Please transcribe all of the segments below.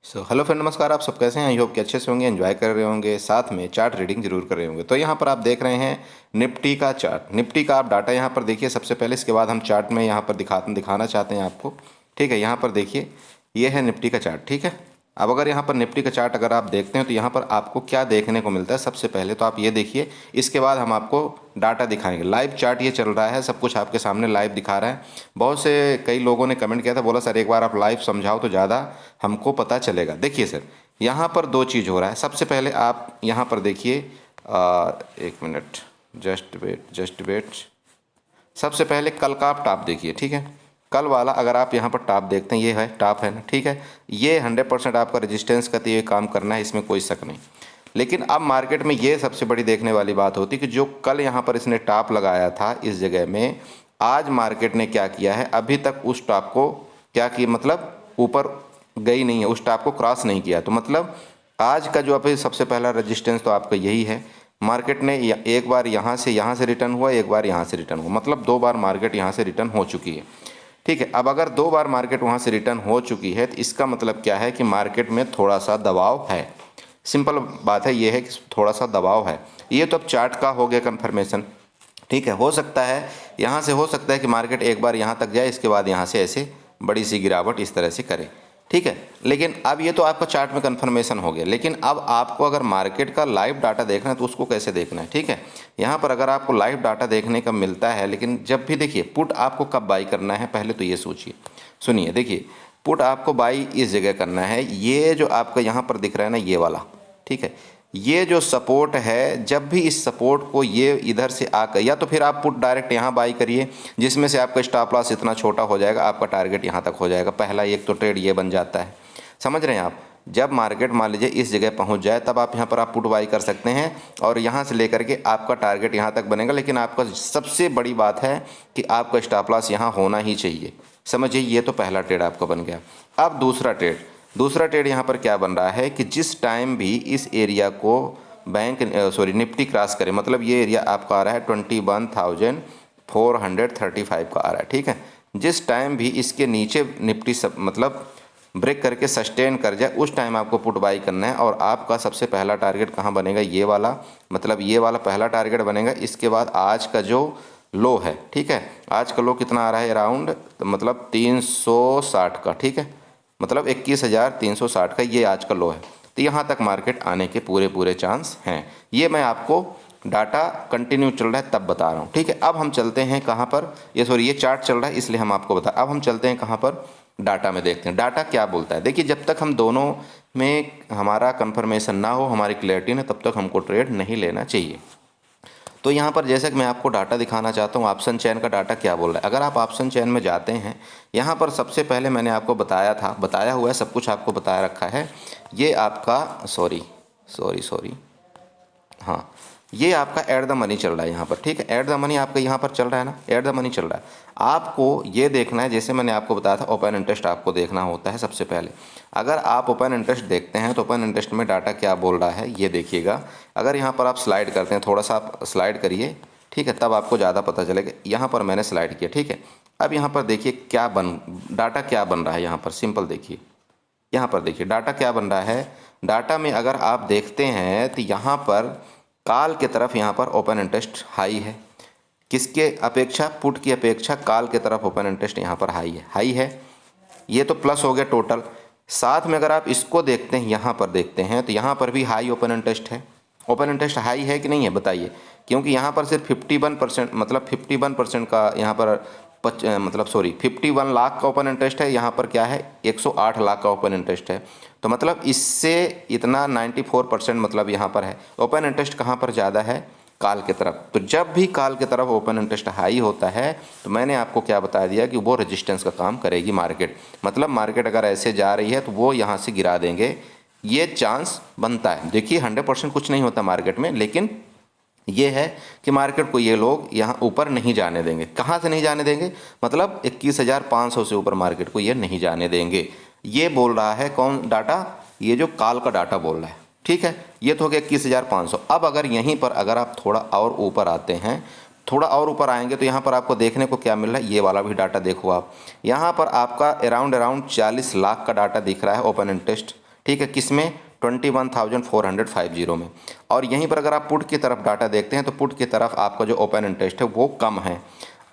Hello friend, नमस्कार। आप सब कैसे हैं? आई होप कि अच्छे से होंगे, एंजॉय कर रहे होंगे, साथ में चार्ट रीडिंग जरूर कर रहे होंगे। तो यहाँ पर आप देख रहे हैं निफ्टी का चार्ट। निफ्टी का आप डाटा यहाँ पर देखिए सबसे पहले, इसके बाद हम चार्ट में यहाँ पर दिखाना चाहते हैं आपको। ठीक है, यहाँ पर देखिए, ये है निफ्टी का चार्ट। ठीक है, अब अगर यहाँ पर निफ्टी का चार्ट अगर आप देखते हैं तो यहाँ पर आपको क्या देखने को मिलता है। सबसे पहले तो आप ये देखिए, इसके बाद हम आपको डाटा दिखाएंगे। लाइव चार्ट ये चल रहा है, सब कुछ आपके सामने लाइव दिखा रहा है। बहुत से कई लोगों ने कमेंट किया था, बोला सर एक बार आप लाइव समझाओ तो ज़्यादा हमको पता चलेगा। देखिए सर, यहाँ पर दो चीज़ हो रहा है। सबसे पहले आप यहाँ पर देखिए, एक मिनट, जस्ट वेट। सबसे पहले कल का आप टॉप देखिए। ठीक है, कल वाला अगर आप यहाँ पर टॉप देखते हैं, ये है टॉप है ना। ठीक है, ये 100% आपका रेजिस्टेंस का तो ये काम करना है, इसमें कोई शक नहीं। लेकिन अब मार्केट में ये सबसे बड़ी देखने वाली बात होती है कि जो कल यहाँ पर इसने टॉप लगाया था इस जगह में, आज मार्केट ने क्या किया है, अभी तक उस टॉप को क्या किया, मतलब ऊपर गई नहीं है, उस टॉप को क्रॉस नहीं किया। तो मतलब आज का जो अभी सबसे पहला रेजिस्टेंस तो आपका यही है। मार्केट ने एक बार यहाँ से रिटर्न हुआ, एक बार यहाँ से रिटर्न हुआ, मतलब दो बार मार्केट यहाँ से रिटर्न हो चुकी है। ठीक है, अब अगर दो बार मार्केट वहाँ से रिटर्न हो चुकी है तो इसका मतलब क्या है कि मार्केट में थोड़ा सा दबाव है। सिंपल बात है, ये है कि थोड़ा सा दबाव है। ये तो अब चार्ट का हो गया कंफर्मेशन। ठीक है, हो सकता है यहाँ से, हो सकता है कि मार्केट एक बार यहाँ तक जाए, इसके बाद यहाँ से ऐसे बड़ी सी गिरावट इस तरह से करे। ठीक है, लेकिन अब ये तो आपका चार्ट में कंफर्मेशन हो गया। लेकिन अब आपको अगर मार्केट का लाइव डाटा देखना है तो उसको कैसे देखना है। ठीक है, यहाँ पर अगर आपको लाइव डाटा देखने का मिलता है, लेकिन जब भी देखिए पुट आपको कब बाई करना है, पहले तो ये सोचिए, सुनिए। देखिए, पुट आपको बाई इस जगह करना है, ये जो आपका यहाँ पर दिख रहा है ना, ये वाला। ठीक है, ये जो सपोर्ट है, जब भी इस सपोर्ट को ये इधर से आकर, या तो फिर आप पुट डायरेक्ट यहाँ बाई करिए, जिसमें से आपका स्टॉप लॉस इतना छोटा हो जाएगा, आपका टारगेट यहाँ तक हो जाएगा। पहला एक तो ट्रेड ये बन जाता है, समझ रहे हैं आप। जब मार्केट मान लीजिए इस जगह पहुंच जाए, तब आप यहाँ पर आप पुट बाई कर सकते हैं, और यहाँ से लेकर के आपका टारगेट यहाँ तक बनेगा। लेकिन आपका सबसे बड़ी बात है कि आपका स्टॉप लॉस यहाँ होना ही चाहिए। समझिए, ये तो पहला ट्रेड आपका बन गया। अब दूसरा ट्रेड यहाँ पर क्या बन रहा है कि जिस टाइम भी इस एरिया को निफ्टी क्रॉस करे, मतलब ये एरिया आपका आ रहा है 21,435 का आ रहा है। ठीक है, जिस टाइम भी इसके नीचे निफ्टी सब मतलब ब्रेक करके सस्टेन कर जाए, उस टाइम आपको पुट बाई करना है। और आपका सबसे पहला टारगेट कहाँ बनेगा, ये वाला, मतलब ये वाला पहला टारगेट बनेगा। इसके बाद आज का जो लो है, ठीक है, आज का लो कितना आ रहा है, अराउंड मतलब 360 का। ठीक है, मतलब 21,360 का ये आज का लो है। तो यहाँ तक मार्केट आने के पूरे चांस हैं। ये मैं आपको डाटा कंटिन्यू चल रहा है तब बता रहा हूँ। ठीक है, अब हम चलते हैं कहाँ पर, ये चार्ट चल रहा है इसलिए हम आपको बता, अब हम चलते हैं कहाँ पर, डाटा में देखते हैं डाटा क्या बोलता है। देखिए, जब तक हम दोनों में हमारा कंफर्मेशन ना हो, हमारी क्लैरिटी ना, तब तक हमको ट्रेड नहीं लेना चाहिए। तो यहाँ पर जैसे कि मैं आपको डाटा दिखाना चाहता हूँ, ऑप्शन चेन का डाटा क्या बोल रहा है। अगर आप ऑप्शन चेन में जाते हैं, यहाँ पर सबसे पहले मैंने आपको बताया हुआ है, सब कुछ आपको बताया रखा है। ये आपका सॉरी, हाँ, ये आपका ऐड द मनी चल रहा है यहाँ पर। ठीक है, ऐड द मनी आपका यहाँ पर चल रहा है ना, ऐड द मनी चल रहा है। आपको ये देखना है, जैसे मैंने आपको बताया था, ओपन इंटरेस्ट आपको देखना होता है सबसे पहले। अगर आप ओपन इंटरेस्ट देखते हैं तो ओपन इंटरेस्ट में डाटा क्या बोल रहा है ये देखिएगा। अगर यहाँ पर आप स्लाइड करते हैं, थोड़ा सा आप स्लाइड करिए, ठीक है, तब आपको ज़्यादा पता चलेगा। यहाँ पर मैंने स्लाइड किया। ठीक है, अब यहाँ पर देखिए डाटा क्या बन रहा है। यहाँ पर सिंपल देखिए, यहाँ पर देखिए डाटा क्या बन रहा है। डाटा में अगर आप देखते हैं तो यहाँ पर काल के तरफ यहाँ पर ओपन इंटरेस्ट हाई है। किसके अपेक्षा, पुट की अपेक्षा काल के तरफ ओपन इंटरेस्ट यहाँ पर हाई है। ये तो प्लस हो गया टोटल। साथ में अगर आप इसको देखते हैं, यहाँ पर देखते हैं, तो यहाँ पर भी हाई ओपन इंटरेस्ट है। ओपन इंटरेस्ट हाई है कि नहीं है बताइए, क्योंकि यहाँ पर सिर्फ 51%, मतलब 51% का यहाँ पर 51 लाख का ओपन इंटरेस्ट है। यहाँ पर क्या है, 108 लाख का ओपन इंटरेस्ट है। तो मतलब इससे इतना 94% मतलब यहाँ पर है। ओपन इंटरेस्ट कहाँ पर ज़्यादा है, काल के तरफ। तो जब भी काल के तरफ ओपन इंटरेस्ट हाई होता है, तो मैंने आपको क्या बता दिया कि वो रेजिस्टेंस का काम करेगी मार्केट। मतलब मार्केट अगर ऐसे जा रही है तो वो यहाँ से गिरा देंगे, ये चांस बनता है। देखिए, 100% कुछ नहीं होता मार्केट में, लेकिन ये है कि मार्केट को ये लोग यहाँ ऊपर नहीं जाने देंगे। कहाँ से नहीं जाने देंगे, मतलब 21,500 से ऊपर मार्केट को ये नहीं जाने देंगे। ये बोल रहा है कौन डाटा, ये जो काल का डाटा बोल रहा है। ठीक है, ये तो हो गया 21,500। अब अगर यहीं पर अगर आप थोड़ा और ऊपर आते हैं, थोड़ा और ऊपर आएंगे, तो यहाँ पर आपको देखने को क्या मिल रहा है, ये वाला भी डाटा देखो आप। यहाँ पर आपका अराउंड 40 लाख का डाटा दिख रहा है ओपन इंटरेस्ट। ठीक है, किस में 21,450 में। और यहीं पर अगर आप पुट की तरफ डाटा देखते हैं तो पुट की तरफ आपका जो ओपन इंटरेस्ट है वो कम है।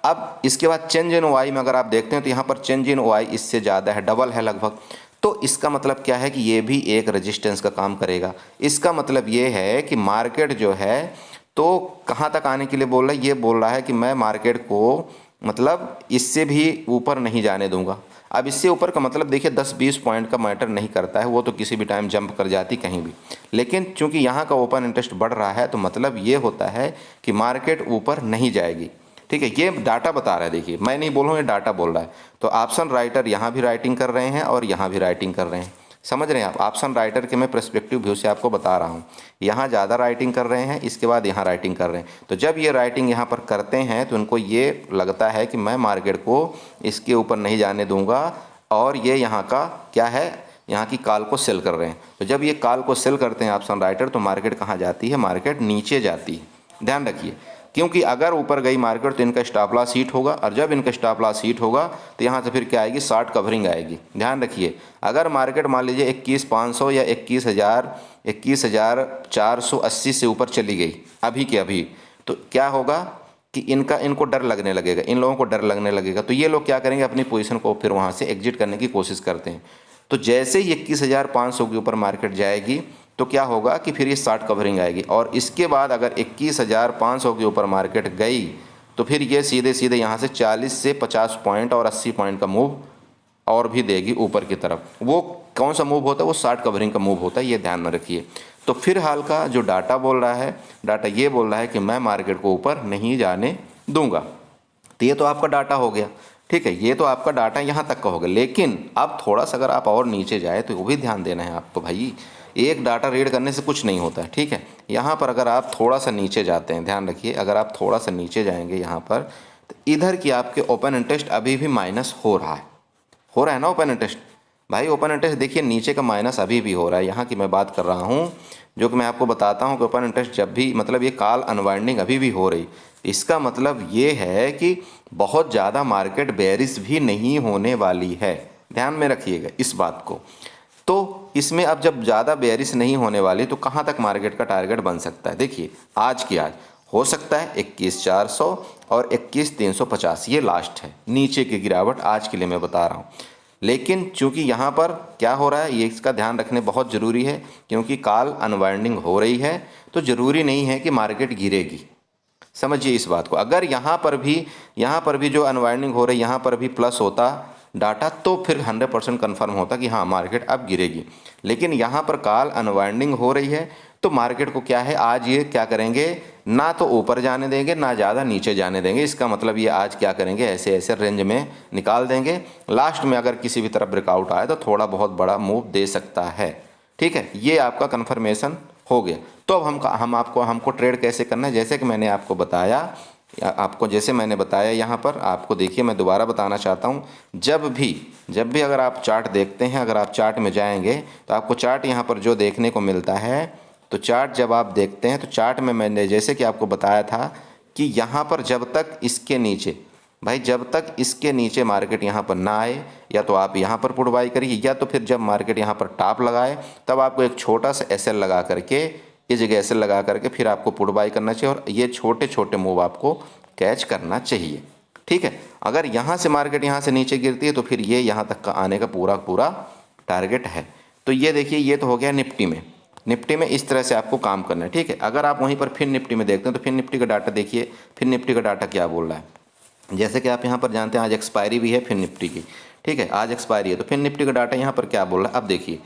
अब इसके बाद चेंज इन वाई में अगर आप देखते हैं तो यहाँ पर चेंज इन वाई इससे ज़्यादा है, डबल है लगभग। तो इसका मतलब क्या है कि ये भी एक रेजिस्टेंस का काम करेगा। इसका मतलब ये है कि मार्केट जो है तो कहाँ तक आने के लिए बोल रहा है, ये बोल रहा है कि मैं मार्केट को मतलब इससे भी ऊपर नहीं जाने दूंगा। अब इससे ऊपर का मतलब देखिए 10-20 पॉइंट का मैटर नहीं करता है, वो तो किसी भी टाइम जंप कर जाती कहीं भी। लेकिन चूंकि यहाँ का ओपन इंटरेस्ट बढ़ रहा है तो मतलब ये होता है कि मार्केट ऊपर नहीं जाएगी। ठीक है, ये डाटा बता रहा है, देखिए मैं नहीं बोल रहा हूँ, ये डाटा बोल रहा है। तो ऑप्शन राइटर यहाँ भी राइटिंग कर रहे हैं और यहाँ भी राइटिंग कर रहे हैं, समझ रहे हैं आप। ऑप्शन राइटर के मैं पर्सपेक्टिव व्यू से आपको बता रहा हूँ, यहाँ ज़्यादा राइटिंग कर रहे हैं, इसके बाद यहाँ राइटिंग कर रहे हैं। तो जब ये राइटिंग यहाँ पर करते हैं तो उनको ये लगता है कि मैं मार्केट को इसके ऊपर नहीं जाने दूंगा, और ये यहाँ का क्या है, यहाँ की कॉल को सेल कर रहे हैं। तो जब ये कॉल को सेल करते हैं ऑप्शन राइटर तो मार्केट कहाँ जाती है, मार्केट नीचे जाती है। ध्यान रखिए, क्योंकि अगर ऊपर गई मार्केट तो इनका स्टॉप लॉस हिट होगा, और जब इनका स्टॉप लॉस हिट होगा तो यहाँ से फिर क्या आएगी, शॉर्ट कवरिंग आएगी। ध्यान रखिए, अगर मार्केट मान लीजिए 21,500 या 21,480 से ऊपर चली गई अभी के अभी, तो क्या होगा कि इनको डर लगने लगेगा, इन लोगों को डर लगने लगेगा। तो ये लोग क्या करेंगे, अपनी पोजीशन को फिर वहाँ से एग्जिट करने की कोशिश करते हैं। तो जैसे ही 21,500 के ऊपर मार्केट जाएगी तो क्या होगा कि फिर ये शॉर्ट कवरिंग आएगी, और इसके बाद अगर 21,500 के ऊपर मार्केट गई तो फिर ये सीधे सीधे यहाँ से 40 से 50 पॉइंट और 80 पॉइंट का मूव और भी देगी ऊपर की तरफ। वो कौन सा मूव होता है, वो शॉर्ट कवरिंग का मूव होता है, ये ध्यान में रखिए। तो फिर हाल का जो डाटा बोल रहा है, डाटा ये बोल रहा है कि मैं मार्केट को ऊपर नहीं जाने दूंगा। तो ये तो आपका डाटा हो गया, ठीक है, ये तो आपका डाटा यहाँ तक का हो गया। लेकिन अब थोड़ा सा अगर आप और नीचे जाए तो वो भी ध्यान देना है आपको भाई, एक डाटा रीड करने से कुछ नहीं होता है। ठीक है, यहाँ पर अगर आप थोड़ा सा नीचे जाते हैं, ध्यान रखिए, अगर आप थोड़ा सा नीचे जाएंगे यहाँ पर तो इधर की आपके ओपन इंटरेस्ट अभी भी माइनस हो रहा है ना ओपन इंटरेस्ट। भाई ओपन इंटरेस्ट देखिए नीचे का माइनस अभी भी हो रहा है, यहाँ की मैं बात कर रहा हूँ, जो कि मैं आपको बताता हूँ कि ओपन इंटरेस्ट जब भी मतलब ये कॉल अनवाइंडिंग अभी भी हो रही, इसका मतलब ये है कि बहुत ज़्यादा मार्केट बेरिश भी नहीं होने वाली है। ध्यान में रखिएगा इस बात को। तो इसमें अब जब ज़्यादा बेरिश नहीं होने वाली तो कहाँ तक मार्केट का टारगेट बन सकता है, देखिए आज की आज हो सकता है 21,400 और 21,350, ये लास्ट है नीचे की गिरावट आज के लिए मैं बता रहा हूँ। लेकिन चूंकि यहाँ पर क्या हो रहा है ये इसका ध्यान रखने बहुत ज़रूरी है, क्योंकि कॉल अनवाइंडिंग हो रही है तो ज़रूरी नहीं है कि मार्केट गिरेगी, समझिए इस बात को। अगर यहाँ पर भी जो अनवाइंडिंग हो रही है यहाँ पर भी प्लस होता डाटा तो फिर 100% कन्फर्म होता कि हाँ मार्केट अब गिरेगी। लेकिन यहाँ पर कॉल अनवाइंडिंग हो रही है तो मार्केट को क्या है, आज ये क्या करेंगे, ना तो ऊपर जाने देंगे ना ज़्यादा नीचे जाने देंगे। इसका मतलब ये आज क्या करेंगे, ऐसे ऐसे रेंज में निकाल देंगे। लास्ट में अगर किसी भी तरफ ब्रेकआउट आए तो थोड़ा बहुत बड़ा मूव दे सकता है। ठीक है, ये आपका कन्फर्मेशन हो गया। तो अब हमको ट्रेड कैसे करना है, जैसे कि मैंने आपको बताया, यहाँ पर आपको देखिए मैं दोबारा बताना चाहता हूँ। जब भी अगर आप चार्ट देखते हैं, अगर आप चार्ट में जाएंगे तो आपको चार्ट यहाँ पर जो देखने को मिलता है, तो चार्ट जब आप देखते हैं तो चार्ट में मैंने जैसे कि आपको बताया था कि यहाँ पर जब तक इसके नीचे मार्केट यहाँ पर ना आए, या तो आप यहाँ पर पुट बाई करिए, या तो फिर जब मार्केट यहाँ पर टॉप लगाए तब आपको एक छोटा सा एसएल लगा करके, इस जगह एसएल लगा करके फिर आपको पुट बाई करना चाहिए, और ये छोटे छोटे मूव आपको कैच करना चाहिए। ठीक है, अगर यहाँ से मार्केट यहाँ से नीचे गिरती है तो फिर ये यहाँ तक का आने का पूरा टारगेट है। तो ये देखिए, ये तो हो गया निफ्टी में इस तरह से आपको काम करना है। ठीक है, अगर आप वहीं पर फिर निफ्टी में देखते हैं तो फिर निफ्टी का डाटा देखिए, फिर निफ्टी का डाटा क्या बोल रहा है। जैसे कि आप यहाँ पर जानते हैं आज एक्सपायरी भी है फिर निफ्टी की, ठीक है, आज एक्सपायरी है, तो फिर निफ्टी का डाटा यहाँ पर क्या बोल रहा है। अब देखिए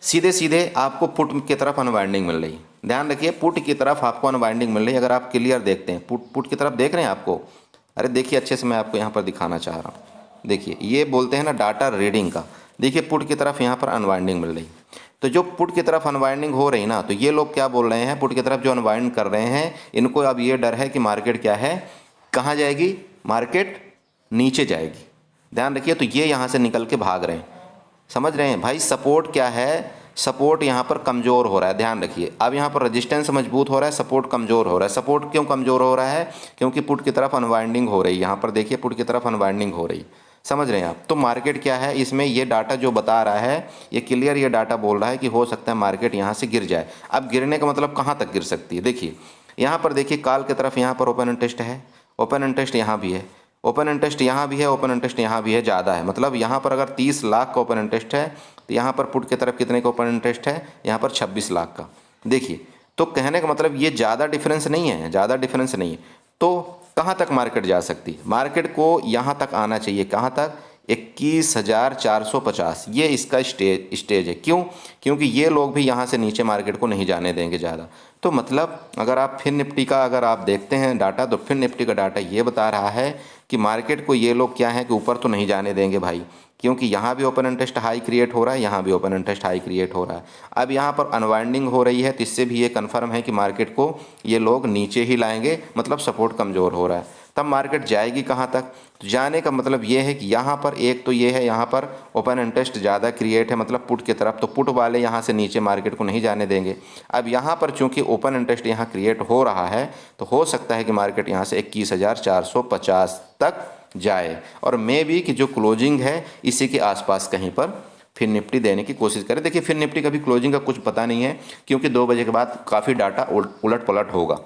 सीधे आपको पुट की तरफ अनवाइंडिंग मिल रही है। ध्यान रखिए, पुट की तरफ आपको अनवाइंडिंग मिल रही है। अगर आप क्लियर देखते हैं पुट की तरफ देख रहे हैं आपको, अरे देखिए अच्छे से मैं आपको यहाँ पर दिखाना चाह रहा हूँ। देखिए ये बोलते हैं ना डाटा रीडिंग का, देखिए पुट की तरफ यहाँ पर अनवाइंडिंग मिल रही। तो जो पुट की तरफ अनवाइंडिंग हो रही ना, तो ये लोग क्या बोल रहे हैं, पुट की तरफ जो अनवाइंड कर रहे हैं इनको अब ये डर है कि मार्केट क्या है, कहाँ जाएगी, मार्केट नीचे जाएगी। ध्यान रखिए, तो ये यहाँ से निकल के भाग रहे हैं, समझ रहे हैं भाई। सपोर्ट क्या है, सपोर्ट यहाँ पर कमज़ोर हो रहा है। ध्यान रखिए, अब यहाँ पर रेजिस्टेंस मजबूत हो रहा है, सपोर्ट कमज़ोर हो रहा है। सपोर्ट क्यों कमज़ोर हो रहा है, क्योंकि पुट की तरफ अनवाइंडिंग हो रही है। यहाँ पर देखिए पुट की तरफ अनवाइंडिंग हो रही, समझ रहे हैं आप। तो मार्केट क्या है, इसमें ये डाटा जो बता रहा है ये क्लियर ये डाटा बोल रहा है कि हो सकता है मार्केट यहाँ से गिर जाए। अब गिरने का मतलब कहाँ तक गिर सकती है, देखिए यहाँ पर देखिए कॉल की तरफ यहाँ पर ओपन इंटरेस्ट है, ओपन इंटरेस्ट यहाँ भी है, ओपन इंटरेस्ट यहाँ भी है, ओपन इंटरेस्ट यहाँ भी है, ज़्यादा है। मतलब यहाँ पर अगर 30 लाख का ओपन इंटरेस्ट है तो यहाँ पर पुट की तरफ कितने का ओपन इंटरेस्ट है, यहाँ पर 26 लाख का। देखिए तो कहने का मतलब ये ज़्यादा डिफरेंस नहीं है, ज़्यादा डिफरेंस नहीं है। तो कहाँ तक मार्केट जा सकती है, मार्केट को यहाँ तक आना चाहिए, कहाँ तक, 21,450, ये इसका स्टेज है। क्यों, क्योंकि ये लोग भी यहाँ से नीचे मार्केट को नहीं जाने देंगे ज़्यादा। तो मतलब अगर आप फिर निफ्टी का अगर आप देखते हैं डाटा, तो फिर निफ्टी का डाटा ये बता रहा है कि मार्केट को ये लोग क्या है कि ऊपर तो नहीं जाने देंगे भाई, क्योंकि यहाँ भी ओपन इंटरेस्ट हाई क्रिएट हो रहा है, यहाँ भी ओपन इंटरेस्ट हाई क्रिएट हो रहा है। अब यहाँ पर अनवाइंडिंग हो रही है, तो इससे भी ये कन्फर्म है कि मार्केट को ये लोग नीचे ही लाएंगे, मतलब सपोर्ट कमज़ोर हो रहा है। तब मार्केट जाएगी कहाँ तक, तो जाने का मतलब ये है कि यहाँ पर एक तो ये है, यहाँ पर ओपन इंटरेस्ट ज़्यादा क्रिएट है, मतलब पुट की तरफ, तो पुट वाले यहाँ से नीचे मार्केट को नहीं जाने देंगे। अब यहाँ पर चूंकि ओपन इंटरेस्ट यहाँ क्रिएट हो रहा है, तो हो सकता है कि मार्केट यहाँ से 21,450 तक जाए, और मे भी कि जो क्लोजिंग है इसी के आसपास कहीं पर फिर निफ्टी देने की कोशिश करें। देखिए फिर निफ्टी का भी क्लोजिंग का कुछ पता नहीं है, क्योंकि 2 बजे के बाद काफ़ी डाटा उलट पलट होगा।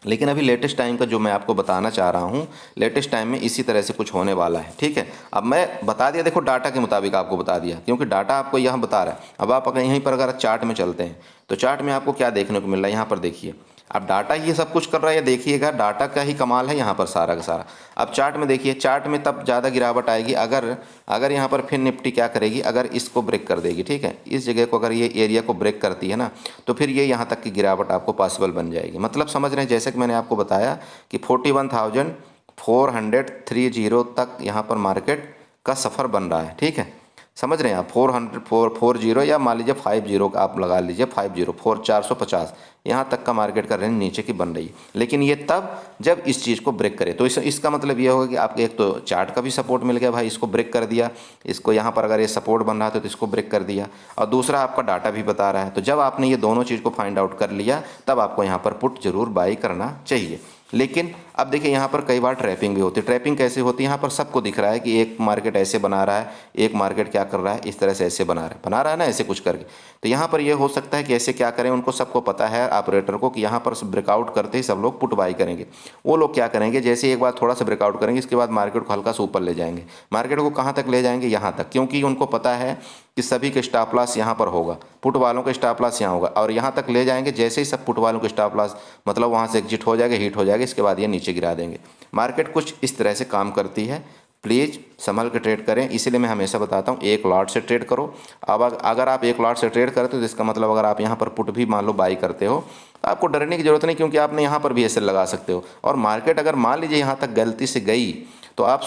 लेकिन अभी लेटेस्ट टाइम का जो मैं आपको बताना चाह रहा हूँ, लेटेस्ट टाइम में इसी तरह से कुछ होने वाला है, ठीक है। अब मैं बता दिया, देखो डाटा के मुताबिक आपको बता दिया, क्योंकि डाटा आपको यहाँ बता रहा है। अब आप अगर यहीं पर अगर चार्ट में चलते हैं तो चार्ट में आपको क्या देखने को मिल रहा है, यहाँ पर देखिए। अब डाटा ये सब कुछ कर रहा है, देखिएगा डाटा का ही कमाल है यहाँ पर सारा का सारा। अब चार्ट में देखिए, चार्ट में तब ज़्यादा गिरावट आएगी अगर यहाँ पर फिर निफ्टी क्या करेगी, अगर इसको ब्रेक कर देगी, ठीक है, इस जगह को अगर ये एरिया को ब्रेक करती है ना, तो फिर ये यहाँ तक की गिरावट आपको पॉसिबल बन जाएगी। मतलब समझ रहे हैं, जैसे कि मैंने आपको बताया कि 41,430 तक यहाँ पर मार्केट का सफ़र बन रहा है, ठीक है। समझ रहे हैं आप, 440 या मान लीजिए 50 आप लगा लीजिए, 450 यहाँ तक का मार्केट का रेंज नीचे की बन रही है। लेकिन ये तब जब इस चीज़ को ब्रेक करे, तो इसका मतलब ये होगा कि आपको एक तो चार्ट का भी सपोर्ट मिल गया भाई, इसको ब्रेक कर दिया, इसको यहाँ पर अगर ये सपोर्ट बन रहा था तो इसको ब्रेक कर दिया, और दूसरा आपका डाटा भी बता रहा है। तो जब आपने ये दोनों चीज़ को फाइंड आउट कर लिया, तब आपको यहाँ पर पुट जरूर बाई करना चाहिए। लेकिन अब देखिए यहाँ पर कई बार ट्रैपिंग भी होती है। ट्रैपिंग कैसे होती है, यहाँ पर सबको दिख रहा है कि एक मार्केट ऐसे बना रहा है, एक मार्केट क्या कर रहा है, इस तरह से ऐसे बना रहा है ना, ऐसे कुछ करके। तो यहाँ पर ये हो सकता है कि ऐसे क्या करें, उनको सबको पता है ऑपरेटर को कि यहाँ पर ब्रेकआउट करते ही सब लोग पुट बाई करेंगे। वो लोग क्या करेंगे, जैसे एक बार थोड़ा सा ब्रेकआउट करेंगे, इसके बाद मार्केट को हल्का सा ऊपर ले जाएंगे। मार्केट को कहाँ तक ले जाएंगे, यहाँ तक, क्योंकि उनको पता है कि सभी के स्टॉप लॉस यहाँ पर होगा, पुट वालों का स्टॉप लॉस यहाँ होगा, और यहाँ तक ले जाएंगे। जैसे ही सब पुट वालों के स्टॉप लॉस मतलब वहाँ से एग्जिट हो जाएगा, हिट हो जाएगा, इसके बाद ये नीचे गिरा देंगे। मार्केट कुछ इस तरह से काम करती है। प्लीज़ संभल के ट्रेड करें, इसीलिए मैं हमेशा बताता हूँ एक लॉट से ट्रेड करो। अब अगर आप एक लॉट से ट्रेड करते हो तो इसका मतलब अगर आप यहाँ पर पुट भी मान लो बाई करते हो तो आपको डरने की ज़रूरत नहीं, क्योंकि आपने यहाँ पर भी ऐसे लगा सकते हो। और मार्केट अगर मान लीजिए यहाँ तक गलती से गई, तो आप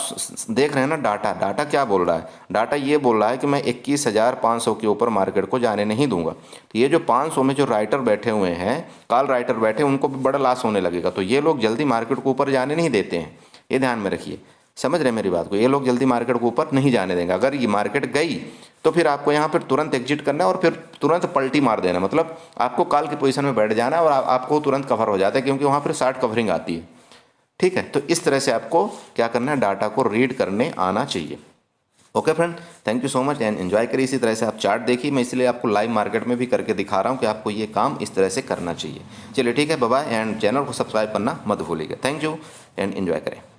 देख रहे हैं ना डाटा क्या बोल रहा है। डाटा ये बोल रहा है कि मैं 21,500 के ऊपर मार्केट को जाने नहीं दूंगा। तो ये जो 500 में जो राइटर बैठे हुए हैं, कॉल राइटर बैठे, उनको भी बड़ा लॉस होने लगेगा। तो ये लोग जल्दी मार्केट को ऊपर जाने नहीं देते हैं, ये ध्यान में रखिए। समझ रहे हैं मेरी बात को, ये लोग जल्दी मार्केट को ऊपर नहीं जाने देंगे। अगर ये मार्केट गई तो फिर आपको यहाँ पर तुरंत एग्जिट करना है और फिर तुरंत पलटी मार देना, मतलब आपको कॉल की पोजीशन में बैठ जाना है और आपको तुरंत कवर हो जाता है, क्योंकि वहाँ पर शॉर्ट कवरिंग आती है, ठीक है। तो इस तरह से आपको क्या करना है, डाटा को रीड करने आना चाहिए। Okay friend, thank you so much and enjoy करिए। इसी तरह से आप चार्ट देखिए, मैं इसलिए आपको लाइव मार्केट में भी करके दिखा रहा हूँ कि आपको ये काम इस तरह से करना चाहिए। चलिए ठीक है, बाय बाय, एंड चैनल को सब्सक्राइब करना मत भूलिएगा। थैंक यू एंड एंजॉय करें।